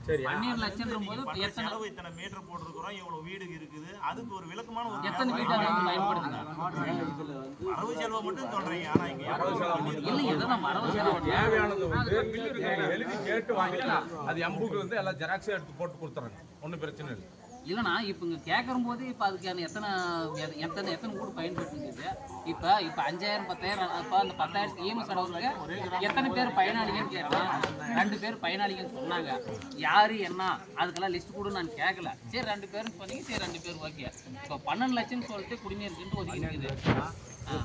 12 லட்சம் செலவு இத்தனை மீட்டர் போட்டிருக்கிறோம், இவ்வளவு வீடு இருக்குது, அதுக்கு ஒரு விளக்கமான ஒரு எத்தனை மீட்டர் பயன்படுத்துங்க வரவு செலவு மட்டும் சொல்றீங்க. ஆனா இங்க தேவையானது வந்து எழுதி கேட்டு வாங்கிக்கலாம். அது எம்புக்கு வந்து எல்லாம் ஜெராக்ஸ் எடுத்து போட்டு கொடுத்துறாங்க, ஒன்றும் பிரச்சனை இல்லை. இல்லைண்ணா இப்போ இங்கே கேட்குற போது இப்போ அதுக்கான எத்தனை வீடு பயன்படுத்துது. இப்போ 5000 10,000 இப்போ அந்த 10,000 இஎம்எஸ் அளவுக்கு எத்தனை பேர் பயனாளிங்கன்னு கேட்டால் 2 பேர் பயனாளிங்கன்னு சொன்னாங்க. யார் என்ன அதுக்கெல்லாம் லிஸ்ட் கூட நான் கேட்கல. சரி 2 பேரும் சொன்னீங்க, சரி 2 பேர் ஓகே. இப்போ 12 லட்சம்னு சொல்லிட்டு குடிநீருக்குன்ட்டு ஒதுக்கி இருக்குது.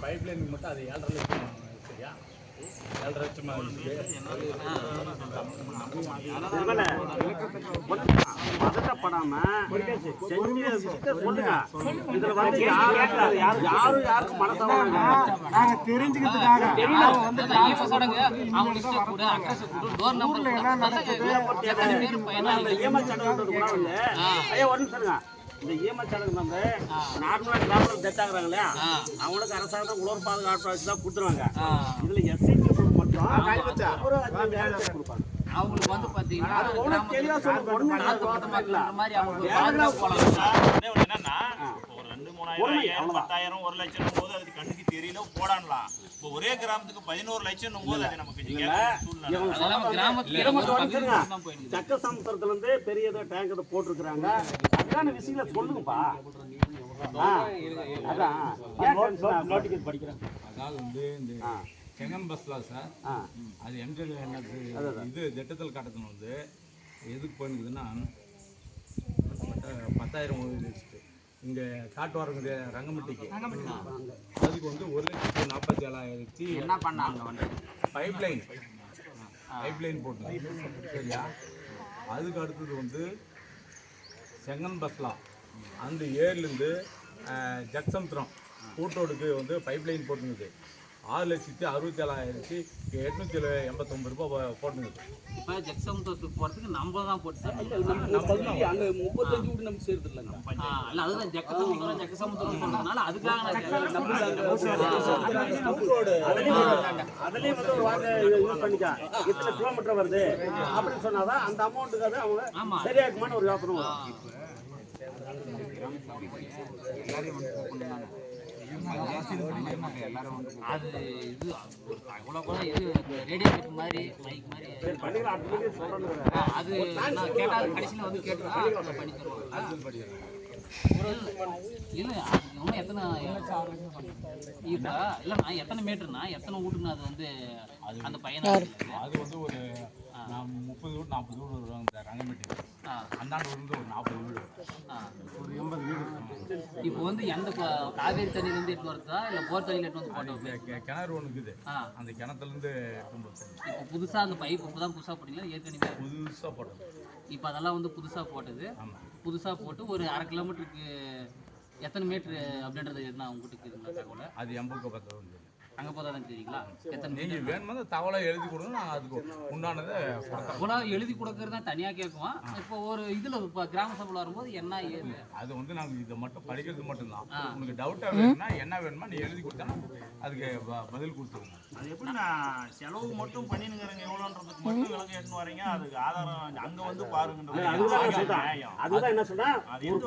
பைப் லைனுக்கு மட்டும் அது 7.5 லட்சம். சரியா, 7.5 லட்சமா பதட்டப்படாம சொல்லுங்க. இதுல வந்து யாருக்கும் மனசவங்க நாங்க தெரிஞ்சுக்கிறதுக்காக இந்த இஎம்எஸ் சடங்கு வந்து நார்மலா கிராமத்தில் டெத் ஆகுறாங்க இல்லையா, அவங்களுக்கு அரசாங்கம் உலர் பாதுகாப்பு வச்சு தான் கொடுத்துருவாங்க. இதுல எஸ்சி மட்டும் கொடுப்பாங்க. அவங்களுக்கு வந்து பாத்தீங்கன்னா என்னன்னா ஒரு 2-3,000 10,000 1 லட்சம் போது அதுக்கு கண்ணுக்கு தெரியல போடானலாம். இப்போ ஒரே கிராமத்துக்கு 11 லட்சம் போது அது நமக்கு சக்க சமுத்திரத்துல இருந்து பெரிய டேங்க் போட்டிருக்கிறாங்க. அதுக்கான விஷயங்களை சொல்லுங்கப்பா. அதான் படிக்கிறேன். அதாவது வந்து இந்த செங்கன் பஸ்லாம் சார், அது எங்க இது திட்டத்தில் கட்டணம் வந்து எதுக்கு போயிருக்குதுன்னா 10,000 இங்கே காட்டுவாரங்க ரங்கம்பட்டிக்கு அதுக்கு வந்து 1,47,000 என்ன பண்ணாங்க பைப் லைன் போட்டு. சரியா, அதுக்கு அடுத்தது வந்து செங்கன் பஸ்லாம் அந்த ஏர்லேருந்து ஜக்சமுத்திரம் கூட்டோடுக்கு வந்து பைப் லைன் போட்டுங்குது. 6,67,889 ரூபாய் போட்டுங்குது. இப்போ ஜக்சமுத்திரத்துக்கு போகிறதுக்கு நம்ம தான் போட்டு அங்கே 35 வீடு நமக்கு சேர்த்து இல்லைங்க. இல்லை அதுதான் ஜக்கசமுத்திரம் போனதுனால அதுக்காக அதுலேயும் வந்து ஒரு வார்த்தை யூஸ் பண்ணிக்கா எத்தனை கிலோமீட்டர் வருது அப்படின்னு சொன்னாதான் அந்த அமௌண்ட்டுக்காக அவங்க சரியா இருக்குமான்னு ஒரு யோசனை வரும். அது இது அவ்வளோ கூட இது ரேடியோ செட் மாதிரி மைக் மாதிரி அது நான் கேட்டால் கடைசியில் வந்து கேட்டு பண்ணி தருவாங்க. இல்லை இன்னும் எத்தனை இப்போ இல்லைண்ணா எத்தனை மீட்டர்னா எத்தனை வீட்டுன்னா அது வந்து அந்த பையனா அது வந்து ஒரு 30 வீடு 40 வீடு வருவாங்க இந்த ரங்கம்பட்டி. அந்தாண்டு வந்து ஒரு 40 வீடு, ஒரு 80 வீடு. இப்போ வந்து எந்த காவேரி தண்ணியிலேருந்து எடுத்து வரதா இல்லை போர் தண்ணியில் எடுத்து வந்து போட்டோம்? கிணறு ஒன்று இருக்குது, அந்த கிணத்துலேருந்து எடுத்து வந்து. இப்போ புதுசாக அந்த பைப் இப்போ தான் புதுசாக போட்டீங்களா ஏற்கனவே புதுசாக போட்டது? இப்போ அதெல்லாம் வந்து புதுசாக போட்டது. புதுசாக போட்டு ஒரு 1/2 கிலோமீட்டருக்கு எத்தனை மீட்ரு அப்படின்றது என்ன உங்ககிட்ட இருக்குங்களா தகவலை? அது எம்புக்கு பார்த்தது வந்து அங்கே போதா தான் தெரியுங்களா? எத்தனை நீங்கள் வேணும்போது தகவலை எழுதி கொடுங்க, நாங்கள் அதுக்கு உண்டானதை தகவலாக எழுதி கொடுக்கறது தான் தனியாக கேட்குவோம். இப்போ ஒரு இதில் இப்போ கிராம சபையில் வரும்போது என்ன ஏது அது வந்து நாங்கள் இதை மட்டும் படிக்கிறது மட்டும்தான். உனக்கு டவுட்டாக வேணும்னா என்ன வேணுமா நீ எழுதி கொடுத்தா அதுக்கு பதில் கொடுத்துருங்க. அது எப்படி நான் செலவு மட்டும் பண்ணினுங்கிறேங்க எவ்வளோன்றதுக்கு மட்டும் விலங்கு எடுத்துன்னு வரீங்க, அதுக்கு ஆதாரம் அங்கே வந்து பாருங்கன்றது. அதுதான் என்ன சொன்னா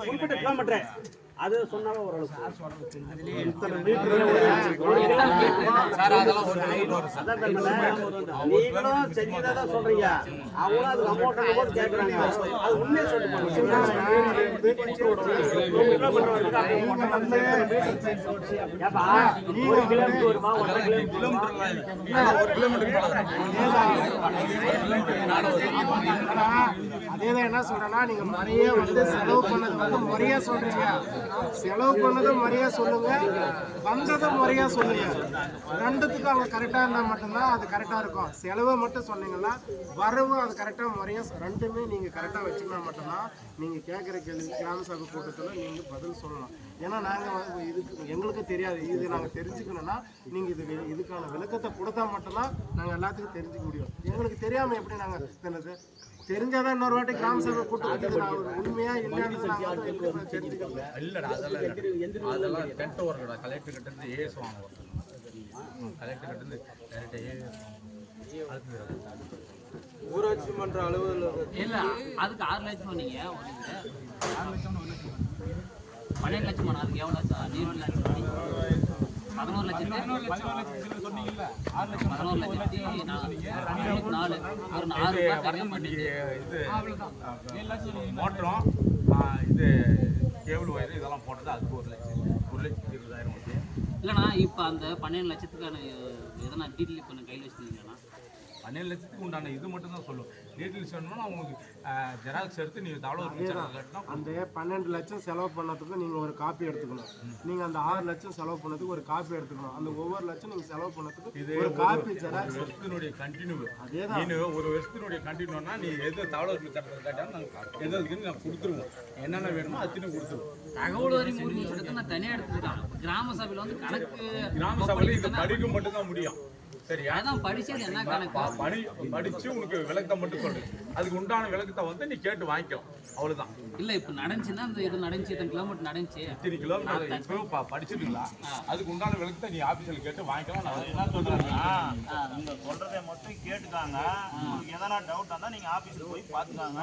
குறிப்பிட்ட கிலோமீட்டர் அது சொன்னாலும் ஓரளவுக்கு நீங்களும் செஞ்சதான் சொல்றீங்க, அவங்களும் அது அமௌண்ட் போது கேட்கறாங்க. அது உண்மையை சொல்லிட்டு அதேதான் என்ன சொல்றேன்னா, நீங்க முறையா வந்து செலவு பண்ணது வந்து முறையா சொல்றீங்க, செலவு பண்ணதும் முறையா சொல்லுங்க, வந்ததும் முறையா சொல்லுங்க. ரெண்டுத்துக்கும் அவங்க கரெக்டா இருந்தா மட்டும்தான் அது கரெக்டா இருக்கும். செலவை மட்டும் சொன்னீங்கன்னா வரவு அது கரெக்டா முறையா ரெண்டுமே நீங்க கரெக்டா வச்சுக்கினா மட்டும்தான் நீங்க கேட்குற கேள்வி கிராம சபை கூட்டத்தில் நீங்க பதில் சொல்லலாம். ஏன்னா நாங்கள் இதுக்கு எங்களுக்கு தெரியாது, இது நாங்கள் தெரிஞ்சுக்கணும்னா நீங்கள் இதுக்கான விளக்கத்தை கொடுத்தா மட்டும்தான் நாங்கள் எல்லாத்துக்கும் தெரிஞ்சுக்க முடியும். எங்களுக்கு தெரியாமல் எப்படி நாங்கள் தினது தெரிஞ்சாதான் இன்னொரு வாட்டி கிராம சபை கூட்டத்துக்கு உண்மையா இல்லைன்னு நாங்கள் தெரிஞ்சுக்கல. இல்லைடா அதெல்லாம் டென்ட் ஒர்க்கடா. கலெக்டர் கிட்ட இருந்து ஏஎஸ் வாங்க, கலெக்டர் கிட்ட இருந்து டேரெக்டாக ஏஎஸ் வாங்க. ஊராட்சி மன்ற அலுவலர் இல்ல அதுக்கு 6 லட்சம் சொன்னீங்க. 6 லட்சம் 1 லட்சம் 12 லட்சம் பண்ண அதுக்கு எவ்வளோ நீர் லட்சம் 11 லட்சத்து 11 லட்சம் சொன்னீங்கல்ல 6 லட்சம் 11 லட்சத்தி 4 ஒரு 6 ரூபாய் கம்மி பண்ணிட்டு இது 7 லட்சம் மோட்டரும் இது கேபிள் ஒயர் இதெல்லாம் போட்டது அதுக்கு 1,20,000 வருது. இல்லைண்ணா இப்போ அந்த 12 லட்சத்துக்கான எதனா டீட்டெயில் இப்போ கையில் வச்சுருந்தீங்களாண்ணா? 12 லட்சத்துக்கு உண்டான இது மட்டும் தான் சொல்லும். டீட்டெயில்ஸ் வேணும்னா உங்களுக்கு ஜெராக்ஸ் எடுத்து நீங்கள் தவளை கட்டினா அந்த 12 லட்சம் செலவு பண்ணதுக்கு நீங்கள் ஒரு காப்பி எடுத்துக்கணும். நீங்கள் அந்த 6 லட்சம் செலவு பண்ணதுக்கு ஒரு காப்பி எடுத்துக்கணும். அந்த ஒவ்வொரு லட்சம் நீங்கள் செலவு பண்ணதுக்கு ஒரு காப்பி ஜெராக்ஸ். வருஷத்தினுடைய கண்டினியூ அதேதான். நீ ஒரு வருஷத்தினுடைய கண்டினியூனா நீ எது தவளை கட்டுறது கேட்டாலும் நாங்கள் எது இருக்குன்னு நான் கொடுத்துருவோம். என்னென்ன வேணுமோ அத்தனை கொடுத்துருவோம். தகவல் வரி உரிமை சட்டத்தை நான் தனியாக எடுத்துக்கிறேன். கிராம சபையில் வந்து கணக்கு கிராம சபையில் இது படிக்க மட்டும்தான் முடியும். சரியா? அதான் படிச்சது என்ன கணக்கு படிச்சு உனக்கு விளக்கத்தை மட்டும் சொல்லு. அதுக்கு உண்டான விளக்கத்தை வந்து நீ கேட்டு வாங்கிக்கலாம். அவ்வளவுதான். இல்லை இப்போ நடந்துச்சுன்னா அந்த இது நடந்துச்சு இத்தனை கிலோமீட்டர் நடந்துச்சு இத்தனை கிலோமீட்டர் இப்போ படிச்சிருங்களா அதுக்கு உண்டான விளக்கத்தை நீ ஆபீஸில் கேட்டு வாங்கிக்கலாம். நான் என்ன சொல்றேன்னா நீங்க சொல்றதை மட்டும் கேட்டுக்காங்க. உங்களுக்கு எதனா டவுட் இருந்தா நீங்க ஆபீஸ்ல போய் பாத்துக்காங்க.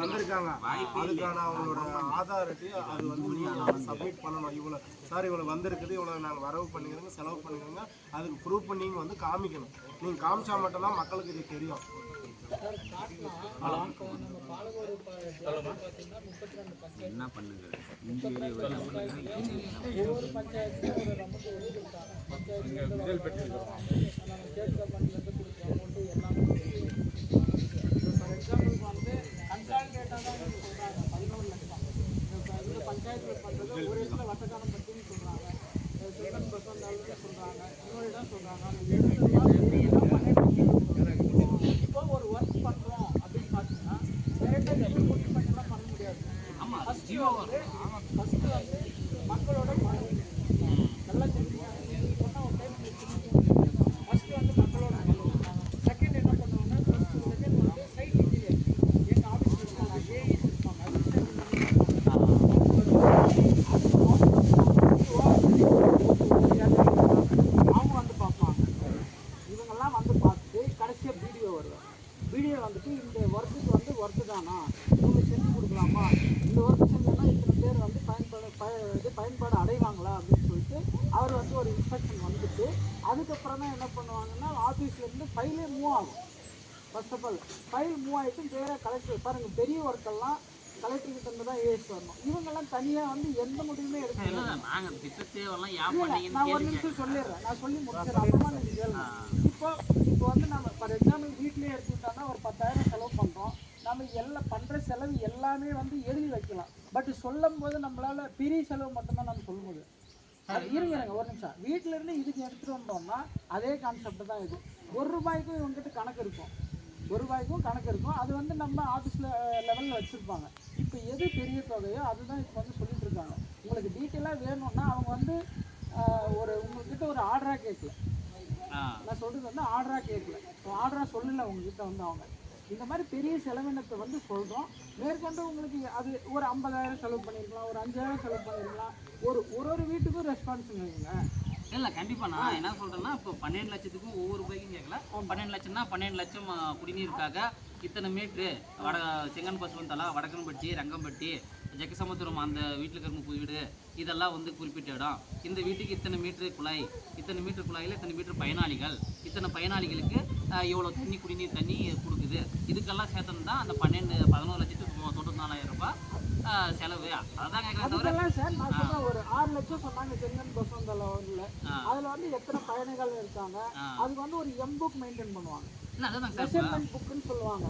வந்திருக்காங்க. அதுக்கான அவங்களோட ஆதார் அது வந்து சப்மிட் பண்ணணும். இவ்வளோ சார் இவ்வளோ வந்திருக்குது, இவ்வளோ நாங்கள் வரவு பண்ணிக்கிறோங்க, செலவு பண்ணிக்கிறோங்க, அதுக்கு ப்ரூவ் பண்ணி நீங்கள் வந்து காமிக்கணும். நீங்கள் காமிச்சா மட்டும்தான் மக்களுக்கு இது தெரியும். என்ன பண்ணுங்க ஒவ்வொரு பஞ்சாயத்துக்கும் ஒரு நமக்கு ஒரு கொடுத்தாங்க. பஞ்சாயத்து எல்லாமே ஃபார் எக்ஸாம்பிளுக்கு வந்து கன்சாலிடேட்டாக தான் சொல்கிறாங்க 11 லட்சம். இந்த பஞ்சாயத்தில் பண்ணுறது ஒரு இடத்துல வட்டக்காரம் பற்றின்னு சொல்கிறாங்க, சில்ட்ரன் பஸ் வந்து சொல்கிறாங்க, இன்னொரு இடம் சொல்கிறாங்க. அந்த இப்போ ஒரு ஒர்க் பண்ணுறோம் அப்படின்னு பார்த்தீங்கன்னா டேரெக்டாக எக்ஸிக்யூட் பண்ணிலாம் பண்ண முடியாது. ஃபஸ்ட்டு வந்து மக்களோட மனு நல்லா தெரிஞ்சுக்காங்க. சொன்னால் ஒரு டைம் ஃபஸ்ட்டு வந்து மக்களோட மனு. செகண்ட் என்ன பண்ணுவாங்க, செகண்ட் வந்து சைட் இன்ஜினியர் எங்கள் ஆஃபீஸில் இருப்பாங்க, ஏஇஸ் இருப்பாங்க, அவங்க வந்து பார்ப்பாங்க. இவங்கெல்லாம் வந்து பார்த்துட்டு கடைசியாக வீடியோ வருவாங்க. வீடியோ வந்துட்டு இந்த ஒர்க்குக்கு வந்து ஒர்க்கு தானா, இவங்க செஞ்சு கொடுக்கலாமா, இந்த ஒர்க்கு செஞ்சோன்னா இத்தனை பேர் வந்து பயன்பாடு அடைவாங்களா அப்படின்னு சொல்லிட்டு அவர் வந்து ஒரு இன்ஸ்ட்ரக்ஷன் வந்துட்டு அதுக்கப்புறம் தான் என்ன பண்ணுவாங்கன்னா ஆஃபீஸ்லேருந்து ஃபைலே மூவ் ஆகும். First of all file move ஆகிட்டு வேறு கலெக்டர் பாருங்கள், பெரிய ஒர்க்கெல்லாம் கலெக்டர்கிட்ட இருந்து தான் ஏஎஸ் வரணும். இவங்கெல்லாம் தனியாக வந்து எந்த முடிவுமே எடுக்கல. நான் ஒரு நிமிஷம் சொல்லிடுறேன், நான் சொல்லி முடிச்சிடறேன், அப்புறமா நீங்கள் கேளுங்க. இப்போ வந்து நம்ம ஃபார் எக்ஸாம்பிள் வீட்லேயே எடுத்துக்கிட்டோம்னா ஒரு 10,000 செலவு பண்ணுறோம். நம்ம எல்லாம் பண்ணுற செலவு எல்லாமே வந்து எழுதி வைக்கலாம். பட் சொல்லும் போது நம்மளால் பெரிய செலவு மட்டும்தான் நம்ம சொல்ல முடியும். அது இருங்க ஒரு நிமிஷம். வீட்டில் இருந்து இதுக்கு எடுத்துகிட்டு வந்தோம்னா அதே கான்செப்ட் தான் இது. 1 ரூபாய்க்கும் இவங்ககிட்ட கணக்கு இருக்கும், 1 ரூபாய்க்கும் கணக்கு இருக்கும். அது வந்து நம்ம ஆஃபீஸில் லெவலில் வச்சுருப்பாங்க. இப்போ எது பெரிய தொகையோ அதுதான் இப்போ வந்து சொல்லிட்டு இருக்காங்க. உங்களுக்கு டீட்டெயிலாக வேணும்னா அவங்க வந்து உங்கள்கிட்ட ஒரு ஆர்டராக கேட்கல. நான் சொல்கிறது வந்து ஆர்டராக கேட்கல, ஆர்டராக சொல்லலை உங்ககிட்ட வந்து அவங்க இந்த மாதிரி பெரிய செலவினத்தை வந்து சொல்கிறோம். மேற்கொண்டு உங்களுக்கு அது ஒரு 50,000 செலவு பண்ணியிருக்கலாம், ஒரு 5,000 செலவு பண்ணியிருக்கலாம். ஒரு வீட்டுக்கும் ரெஸ்பான்ஸுங்க. இல்லை கண்டிப்பாக நான் என்ன சொல்கிறேன்னா இப்போ 12 லட்சத்துக்கும் ஒவ்வொரு பைக்கும் கேட்கல. 12 லட்சம்னா 12 லட்சம் குடிநீருக்காக இத்தனை மீட்ரு செங்கன் பசுவந்தலா, வடக்கன்பட்டி, ரங்கம்பட்டி, ஜெகசமுத்திரம் அந்த வீட்டில் இருக்கிற 30 வீடு இதெல்லாம் வந்து குறிப்பிட்ட இடம். இந்த வீட்டுக்கு இத்தனை மீட்ரு குழாய், இத்தனை மீட்ரு குழாயில் இத்தனை மீட்ரு பயனாளிகள், இத்தனை பயனாளிகளுக்கு இவ்வளோ தண்ணி குடிநீர் தண்ணி கொடுக்குது. இதுக்கெல்லாம் சேர்த்தோம் தான் அந்த 11 லட்சத்துக்கு 94,000 ரூபாய் செலவு. அதான் கேட்குறேன் சார். நான் சொல்கிறேன் ஒரு 6 லட்சம் சொன்னாங்க செங்கன் பசுவந்தலில். அதில் வந்து எத்தனை பயணிகள் இருக்காங்க, அதுக்கு வந்து ஒரு எம்புக் மெயின்டைன் பண்ணுவாங்க. மெஷர்மெண்ட் புக்குன்னு சொல்லுவாங்க.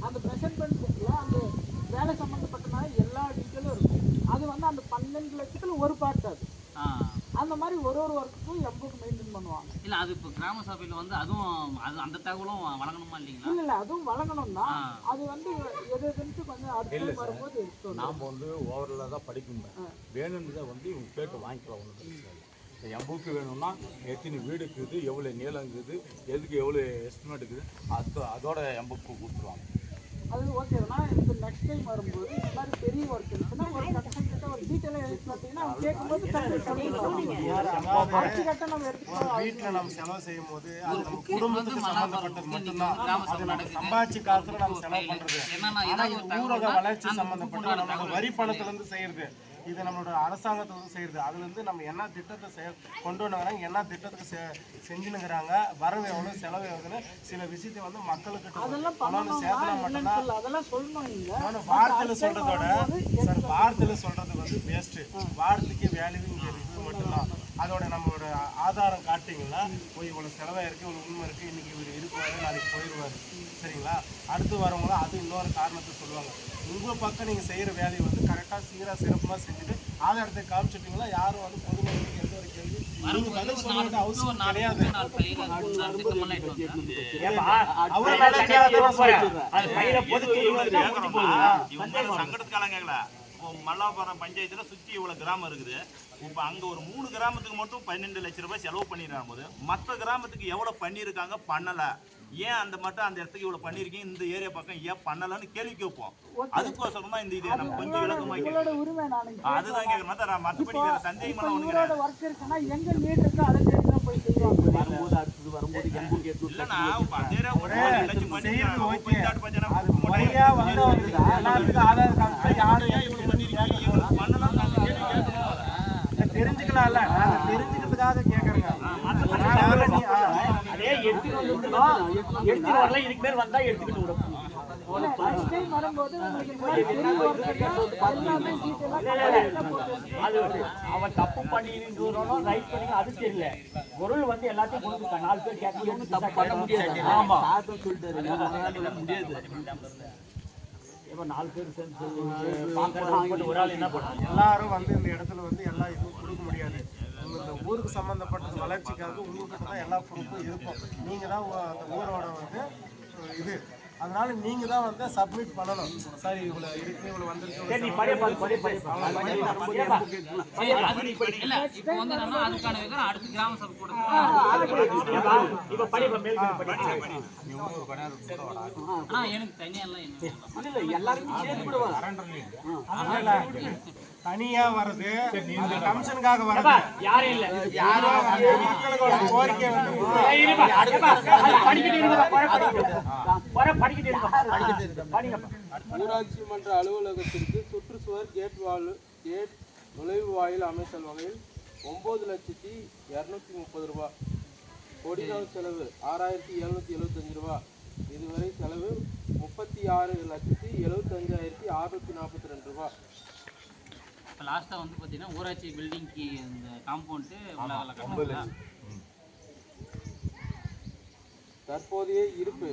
அந்த மெஷர்மெண்ட் புக்கில் அந்த வேலை சம்மந்தப்பட்டனால எல்லா டீட்டெயிலும் இருக்கும். அது வந்து அந்த 12 லட்சத்தில் ஒரு பார்ட். அது அந்த மாதிரி ஒரு ஒர்க்குக்கும் எம்புக்கு மெயின்டைன் பண்ணுவாங்க. இல்லை அது இப்போ கிராம சபையில் வந்து அதுவும் அந்த தகவலும் வழங்கணுமா இல்லைங்களா? இல்லை அதுவும் வழங்கணும் தான். அது வந்து எதுன்ட்டு கொஞ்சம் அடுத்து வரும்போது நாம் வந்து ஓவரில் தான் படிக்கணும். வேணும்னு வந்து இவங்க கேட்டு வாங்கிக்கலாம். ஒன்று எம்புக்கு வேணும்னா எத்தனை வீடு இருக்குது, எவ்வளோ நீளம் இருக்குது, எதுக்கு எவ்வளோ எஸ்டிமேட் இருக்குது, அதோட எம்புக்கு கொடுத்துருவாங்க. அது ஓகேண்ணா. இப்போ நெக்ஸ்ட் டைம் வரும்போது இந்த மாதிரி பெரிய ஒர்க் இருந்துச்சுன்னா ஒரு கட்டணம் கிட்ட ஒரு டீட்டெயிலாக எழுதி பார்த்தீங்கன்னா அவங்க கேட்கும்போது அடுத்த கட்டம் நம்ம எடுத்துக்கலாம். வீட்டில் நம்ம செலவு செய்யும் போது அது நம்ம குடும்பத்துக்கு சம்மந்தப்பட்டது மட்டும்தான். அது நம்ம சம்பாதிச்சு காலத்துல நம்ம செலவு பண்றது. ஆனா இது ஊரக வளர்ச்சி சம்மந்தப்பட்ட நம்மளோட வரி பணத்துல இருந்து செய்யறது. இது நம்மளோட அரசாங்கத்தை வந்து செய்யறது. அதுல இருந்து நம்ம என்ன திட்டத்தை கொண்டு வந்தாங்க, என்ன திட்டத்துக்கு செஞ்சுனுங்கிறாங்க, வரவு எவ்வளவு செலவு எவ்வளவுன்னு சில விஷயத்தை வந்து மக்களுக்கு சேர்த்தனா மட்டும்தான். அதெல்லாம் சொல்லணும். இல்லை வார்த்தையில சொல்றதோட சார், வார்த்தையில சொல்றது வந்து வேஸ்ட். வார்த்தைக்கு வேல்யூ இங்க இது மட்டும்தான். அதோட நம்மளோட ஆதாரம் காட்டிங்கன்னா போய் இவ்வளோ செலவாயிருக்கு, இவ்வளோ உண்மை இருக்குது, இன்றைக்கி இவர் இருப்பாரு, நாளைக்கு போயிடுவார், சரிங்களா? அடுத்து வரவங்களும் அது இன்னொரு காரணத்தை சொல்லுவாங்க. உங்கள் பக்கம் நீங்கள் செய்கிற வேலையை வந்து கரெக்டாக சீராக சிறப்பாக செஞ்சுட்டு ஆதாரத்தை காமிச்சிட்டிங்களா யாரும் வந்து பொதுமக்களுக்கு எந்த ஒரு கேள்வி நீங்கள் பதில் சொல்ல வேண்டிய அவசியம் கிடையாது. சங்கடத்துக்காலம் கேட்கல. மல்லாபுரம் பஞ்சாயத்துல சுற்றி இவ்வளோ கிராமம் இருக்குது. இப்போ அங்கே ஒரு 3 கிராமத்துக்கு மட்டும் 12 லட்ச ரூபாய் செலவு பண்ணிடுறாங்க போது மற்ற கிராமத்துக்கு எவ்வளோ பண்ணியிருக்காங்க, பண்ணலை, ஏன் அந்த மட்டும் அந்த இடத்துக்கு இவ்வளோ பண்ணியிருக்கீங்க, இந்த ஏரியா பக்கம் ஏன் பண்ணலைன்னு கேள்வி கேட்போம். அதுக்கோசரம் தான் இந்த இது நம்ம கொஞ்சம் விளக்கமாக கேட்கணும். அதுதான் கேட்கணும். தான் மற்றபடி வேறு சந்தேகமெல்லாம் ஒன்று கிடையாது. இல்லைண்ணா இப்போ அதே லட்சம் தெரிஞ்சுக்கலாம்ல, நாங்க தெரிஞ்சுக்கிறதுக்காக கேட்கறேங்க. அதே எடுத்து வரல, இதுக்கு பேர் வந்தா எடுத்துக்கிட்டு விடும். அவன் தப்பு பண்ணிருந்தோம், ரைட் பண்ணி அது தெரியல. பொருள் வந்து எல்லாத்தையும் கொடுத்துருக்கான். 4 பேர் கேட்க தப்பு பண்ண முடியாது. ஆமா முடியாது. இப்போ 4 பேர் சேர்ந்து ஒரு ஆள் என்ன பண்ணாங்க? எல்லாரும் வந்து இந்த இடத்துல வந்து எல்லா இதுவும் கொடுக்க முடியாது. இந்த ஊருக்கு சம்மந்தப்பட்டது வளர்ச்சிக்காக உங்ககிட்ட தான் எல்லா பொறுப்பும் இருக்கும். நீங்கள் தான் அந்த ஊரோட வந்து இது, அதனால நீங்க தான் வந்து சப்மிட் பண்ணணும். சரி இவ்வளோ இருக்கு, இவ்வளோ வந்துருக்கு. இப்போ வந்து என்னன்னா அதுக்கான விவரம் அடுத்த கிராம சபை கூட எனக்கு தனியெல்லாம் தனியா வருது, கமிஷனுக்காக வருது. யாரும் இல்ல, மக்களோட கோரிக்கை வந்து ஊராட்சி மன்ற அலுவலகத்திற்கு சுற்றுச்சுவர் கேட் நுழைவு வாயில் அமைத்தல் வகையில் 9,230,000 ரூபாய். கொடிநாள் செலவு 6,775 ரூபாய். இதுவரை செலவு 36,75,642 ரூபாய். இப்போ லாஸ்ட்டாக வந்து பார்த்தீங்கன்னா ஊராட்சி பில்டிங்க்கு இந்த காம்பவுண்டு தற்போதைய இருப்பு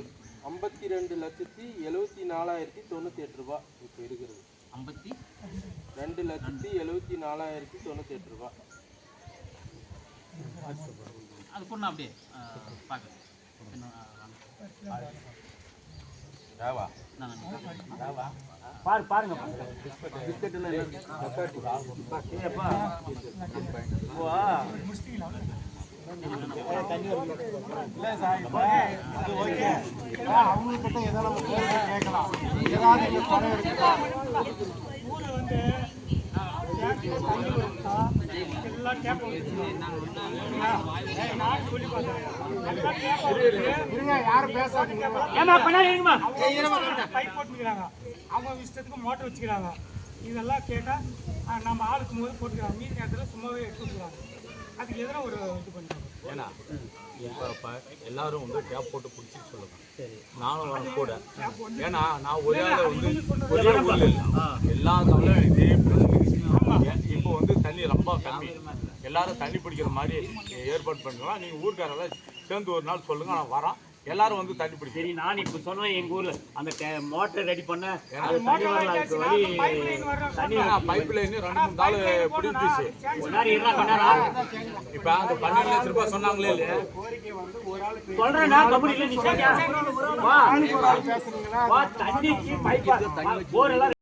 52,74,098 ரூபாய் இப்போ இருக்கிறது. 52,74,098 ரூபாய். அது பொண்ணு அப்படியே பார்க்குறேன். பாருங்க அவங்ககிட்ட ஏதோ நம்ம கேட்கலாம். ஏதாவது பணம் இருக்குதா? யாரும் பேசாதீங்க. பைப் போட்டுக்கிறாங்க, அவங்க இஷ்டத்துக்கு மோட்டர் வச்சுக்கிறாங்க. இதெல்லாம் கேட்டால் நம்ம ஆளுக்கு போது போட்டுக்கிறாங்க, மீதி நேரத்தில் சும்மாவே எடுத்து விட்டுக்கிறாங்க. அதுக்கு எதிராக ஒரு இது பண்ணுறாங்க. ஏன்னா இப்போ எல்லாரும் வந்து டேப் போட்டு பிடிச்சிட்டு சொல்லுங்க. நானும் வரேன் கூட. ஏன்னா நான் ஒரே ஆள் வந்து ஒரே ஊரில் இல்லை, எல்லா தமிழும் இதே இப்போ வந்து தண்ணி ரொம்ப கம்மி. எல்லாரும் தண்ணி பிடிக்கிற மாதிரி ஏற்பாடு பண்ணுறோம். நீங்கள் ஊருக்காரெல்லாம் சேர்ந்து ஒரு நாள் சொல்லுங்கள், நான் வரேன். எல்லாரும் வந்து தண்ணி பிடிக்கும். சரி, நான் இப்போ சொன்னேன் எங்கள் ஊரில் அந்த மோட்டர் ரெடி பண்ண தண்ணி வரல. அதுக்கு வழி தண்ணி பைப் லைன் 2-3 நாள் பிடிச்சிச்சு. இப்போ அந்த 12 லட்ச ரூபாய் சொன்னாங்களே இல்லையா? சொல்கிறேன்னா கம்பெனியில் நீ தண்ணிக்கு பைப் போரெல்லாம்